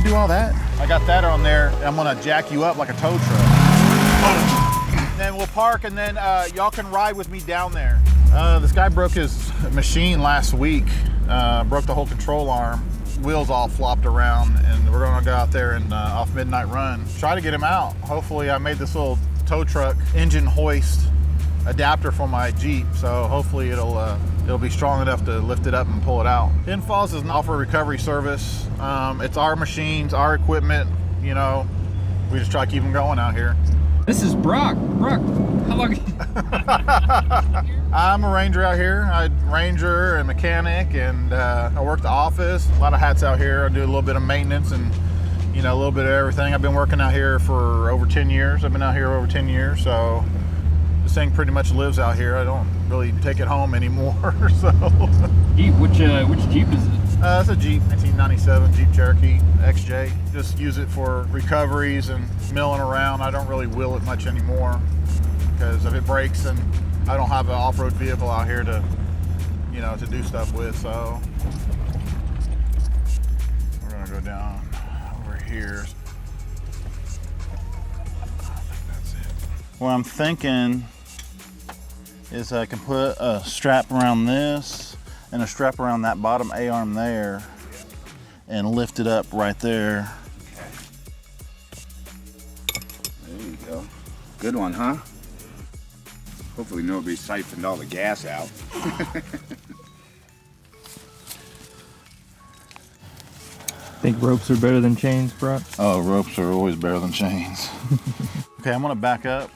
do all that? I got that on there. I'm gonna jack you up like a tow truck. And then we'll park, and then y'all can ride with me down there. This guy broke his machine last week. Broke the whole control arm. Wheels all flopped around, and we're gonna go out there and off Midnight Run. Try to get him out. Hopefully I made this little tow truck engine hoist adapter for my Jeep, so hopefully it'll be strong enough to lift it up and pull it out. Hidden Falls is an off-road recovery service. It's our machines, our equipment, you know. We just try to keep them going out here. This is Brock. Brock, how long? I'm a ranger out here. I'm a ranger and mechanic, and I work the office. A lot of hats out here. I do a little bit of maintenance and, you know, a little bit of everything. I've been working out here for over 10 years. I've been out here over 10 years, so this thing pretty much lives out here. I don't really take it home anymore, so. Jeep, which Jeep is it? It's a Jeep, 1997 Jeep Cherokee XJ. Just use it for recoveries and milling around. I don't really wheel it much anymore because if it breaks, then I don't have an off-road vehicle out here to, you know, to do stuff with. So we're gonna go down over here. I think that's it. What I'm thinking is I can put a strap around this and a strap around that bottom A-arm there and lift it up right there. There you go. Good one, huh? Hopefully nobody siphoned all the gas out. Think ropes are better than chains, Brock? Oh, ropes are always better than chains. Okay, I'm gonna back up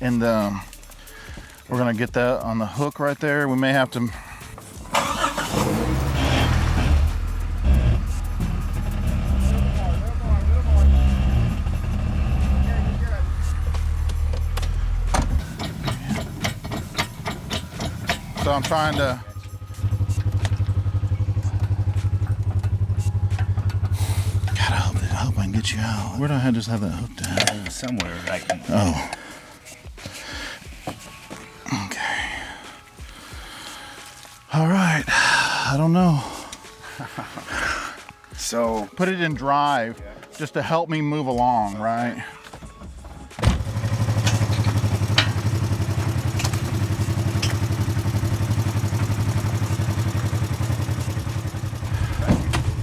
and we're gonna get that on the hook right there. We may have to So I'm trying to God, I hope I can get you out. Where do I just have that hooked at? Somewhere right in. Oh. Okay. All right. I don't know. So put it in drive just to help me move along, right?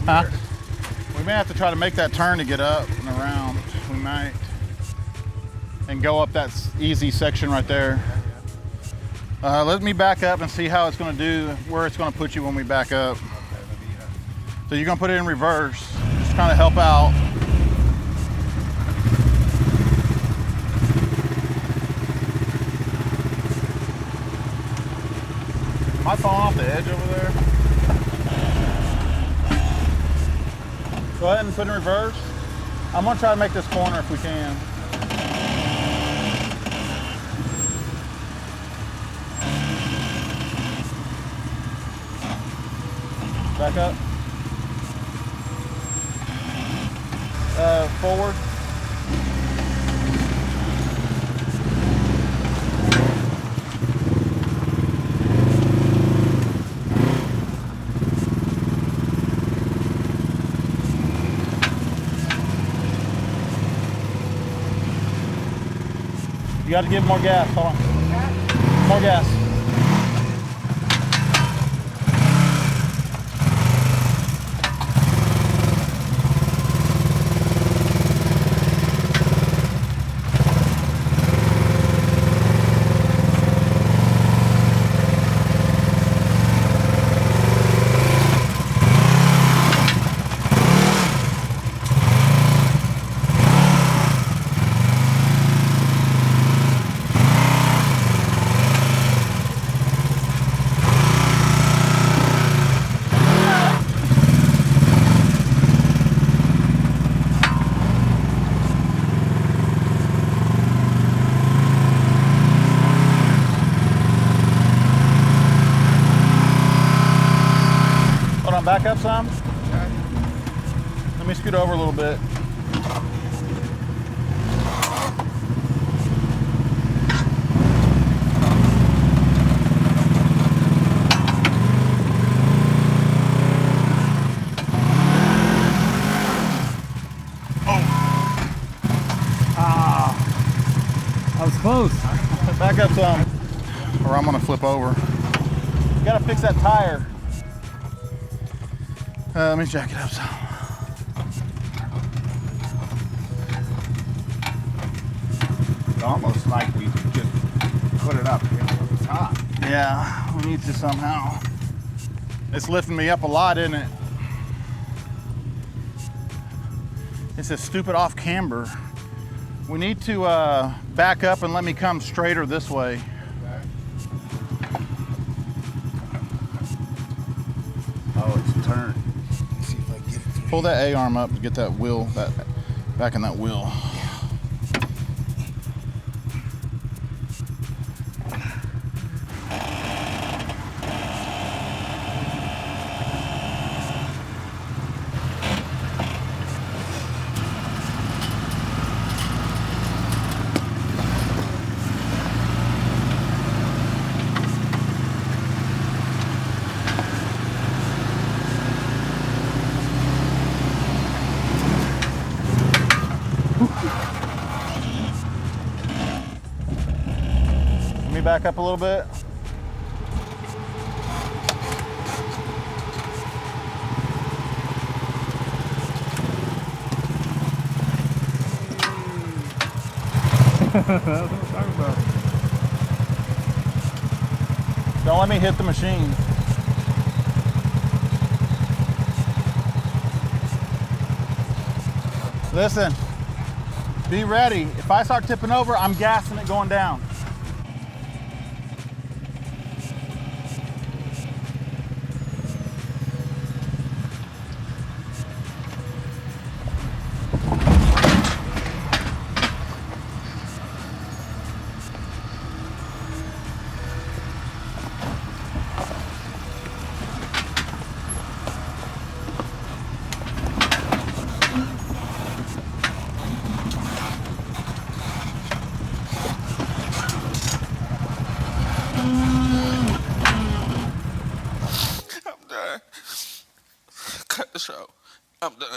Huh? We may have to try to make that turn to get up and around. We might. And go up that easy section right there. Let me back up and see how it's going to do, where it's going to put you when we back up. So you're going to put it in reverse, just trying to help out. Am I falling off the edge over there? Go ahead and put in reverse. I'm gonna try to make this corner if we can. Back up. Forward. You got to give more gas. Hold on. More gas. Back up some. Let me scoot over a little bit. was close. Back up some, or I'm gonna flip over. You gotta fix that tire. Let me jack it up some. It's almost like we could just put it up here at the top. Yeah, we need to somehow. It's lifting me up a lot, isn't it? It's a stupid off camber. We need to back up and let me come straighter this way. Oh, it's turned. Let's see if I can get it through. Pull that A-arm up to get that wheel, back in that wheel. Let me back up a little bit. That's what I'm talking about. Don't let me hit the machine. Listen, be ready. If I start tipping over, I'm gassing it going down. Cut the show. I'm done.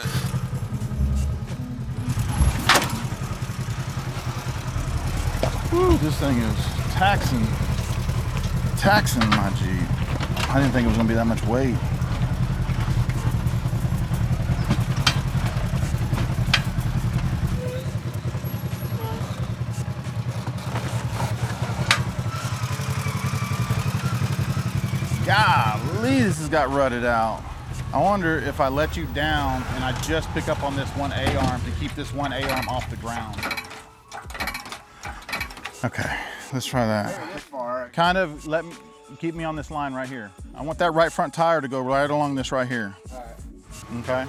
Whew, this thing is taxing my Jeep. I didn't think it was gonna be that much weight. Golly, this has got rutted out. I wonder if I let you down and I just pick up on this one A-arm to keep this one A-arm off the ground. Okay, let's try that. Kind of keep me on this line right here. I want that right front tire to go right along this right here. Okay.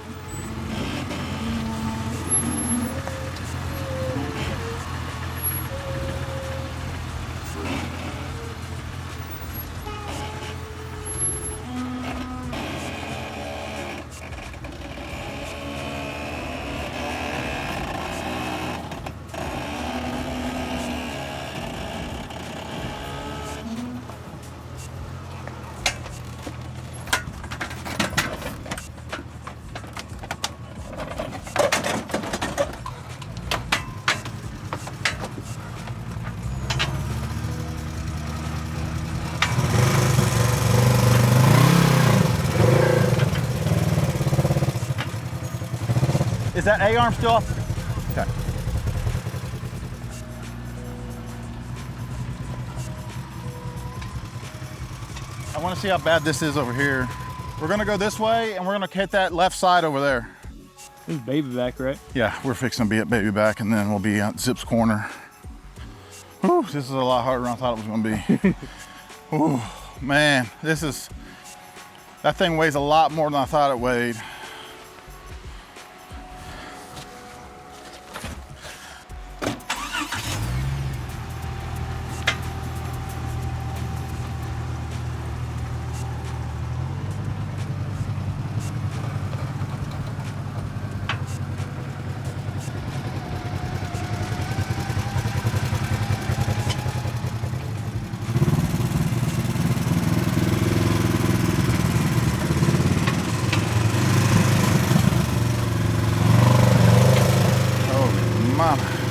Is that A-arm still off? Okay. I want to see how bad this is over here. We're gonna go this way and we're gonna hit that left side over there. This is baby back, right? Yeah, we're fixing to be at baby back and then we'll be at Zip's corner. Whew, this is a lot harder than I thought it was gonna be. Ooh, man, that thing weighs a lot more than I thought it weighed.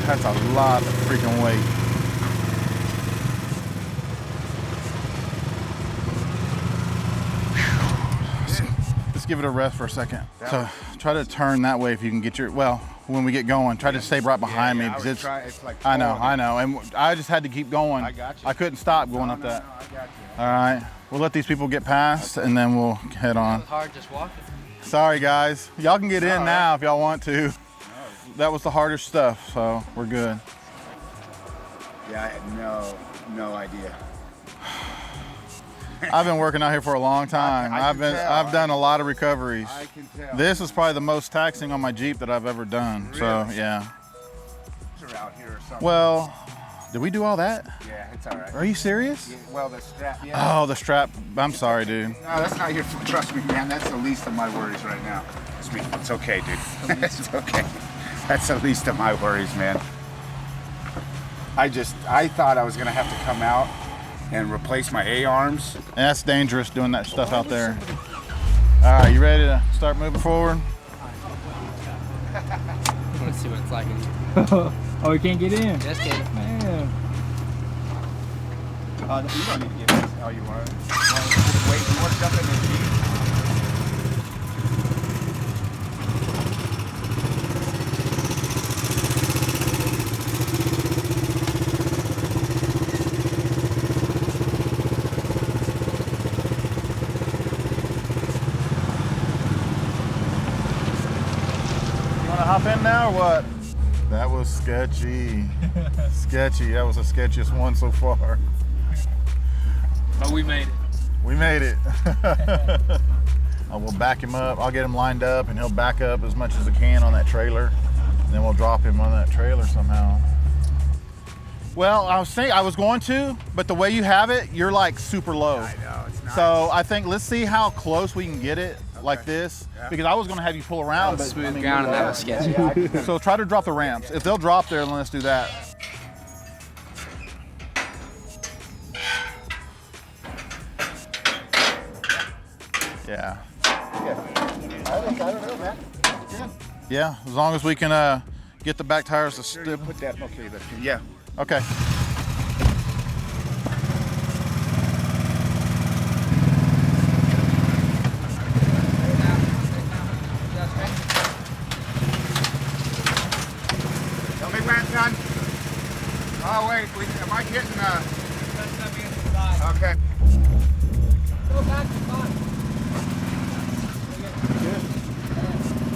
That's a lot of freaking weight. Let's give it a rest for a second. So try to turn that way if you can get your, well, when we get going, try to stay right behind me because it's like I know. And I just had to keep going. I got you. I couldn't stop going up that. No, I got you. All right, we'll let these people get past and then we'll head on. It was hard just walking. Sorry guys, y'all can get in now if y'all want to. That was the hardest stuff, so we're good. Yeah, I had no idea. I've been working out here for a long time. I can tell. I've done a lot of recoveries. I can tell. This is probably the most taxing on my Jeep that I've ever done. Really? So yeah. It's out here or something. Well, did we do all that? Yeah, it's all right. Are you serious? Yeah, well, the strap, yeah. Oh, the strap. I'm sorry, dude. No, that's not your fault. Trust me, man. That's the least of my worries right now. It's okay, dude. It's okay. That's the least of my worries, man. I thought I was gonna have to come out and replace my A-arms. And that's dangerous doing that stuff out there. All right, you ready to start moving forward? I want to see what it's like. Oh, we can't get in. Just kidding. Man. You don't need to get this. Oh, you want it? Wait, you want to jump in the Jeep? Hop in now or what? That was sketchy. Sketchy. That was the sketchiest one so far. But we made it. We made it. I will back him up. I'll get him lined up and he'll back up as much as he can on that trailer. And then we'll drop him on that trailer somehow. Well, I was going to, but the way you have it, you're like super low. I know, it's nice. So I think let's see how close we can get it like this. Yeah. Because I was going to have you pull around. But Smooth ground and that was sketchy. So try to drop the ramps. If they'll drop there, then let's do that. Yeah. I don't know, man. Yeah, as long as we can get the back tires to stick. Put that, okay, yeah. Okay. Tell me when it's done. Oh, wait, am I getting, okay. Go back to fun.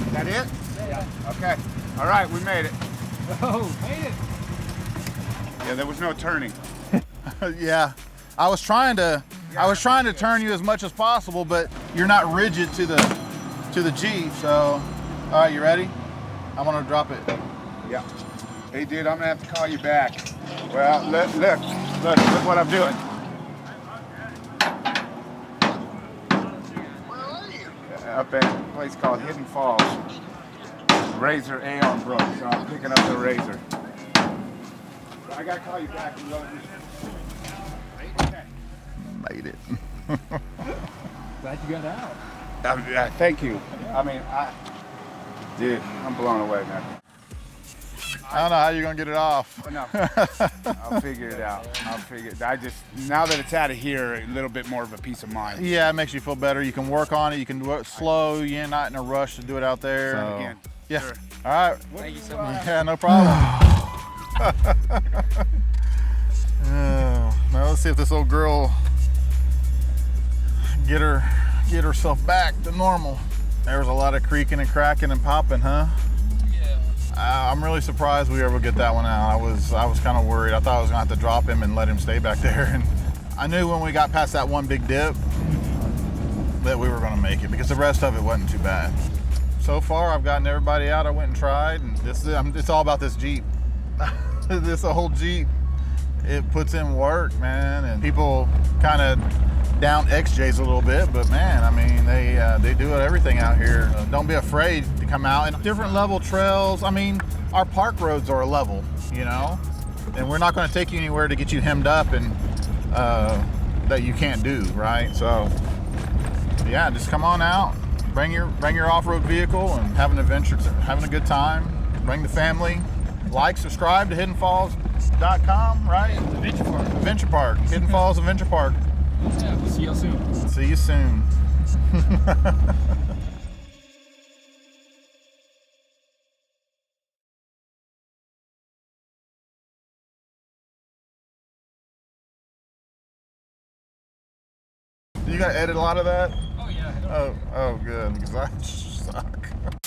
Is that it? Yeah. Okay. All right, we made it. Oh, made it. Yeah, there was no turning. Yeah, I was trying to turn you as much as possible, but you're not rigid to the Jeep. So, all right, you ready? I'm gonna drop it. Yeah. Hey, dude, I'm gonna have to call you back. Well, look what I'm doing. Where are you? Up at a place called Hidden Falls. RZR A-arm broke, so I'm picking up the RZR. I gotta call you back. Okay. Made it. Glad you got out. Thank you. I mean, dude, I'm blown away, man. I don't know how you're gonna get it off. Oh, no. I'll figure it out. Now that it's out of here, a little bit more of a peace of mind. Yeah, it makes you feel better. You can work on it. You can do it slow. You're not in a rush to do it out there. So, again, yeah. sure. All right. Thank you so much. Yeah, no problem. Now let's see if this old girl get herself back to normal. There was a lot of creaking and cracking and popping, huh? Yeah. I'm really surprised we were able to get that one out. I was kind of worried. I thought I was gonna have to drop him and let him stay back there. And I knew when we got past that one big dip that we were gonna make it because the rest of it wasn't too bad. So far, I've gotten everybody out. I went and tried, and it's all about this Jeep. This whole Jeep, it puts in work, man. And people kind of down XJs a little bit, but man, I mean, they do everything out here. Don't be afraid to come out. And different level trails. I mean, our park roads are a level, you know, and we're not going to take you anywhere to get you hemmed up and that you can't do, right? So, yeah, just come on out. Bring your off-road vehicle and have an adventure, having a good time. Bring the family. Like, subscribe to hiddenfalls.com, right? Adventure Park. Adventure Park. Hidden Falls Adventure Park. Yeah, we'll see y'all soon. See you soon. You gonna edit a lot of that? Oh yeah. Oh, good, because I suck.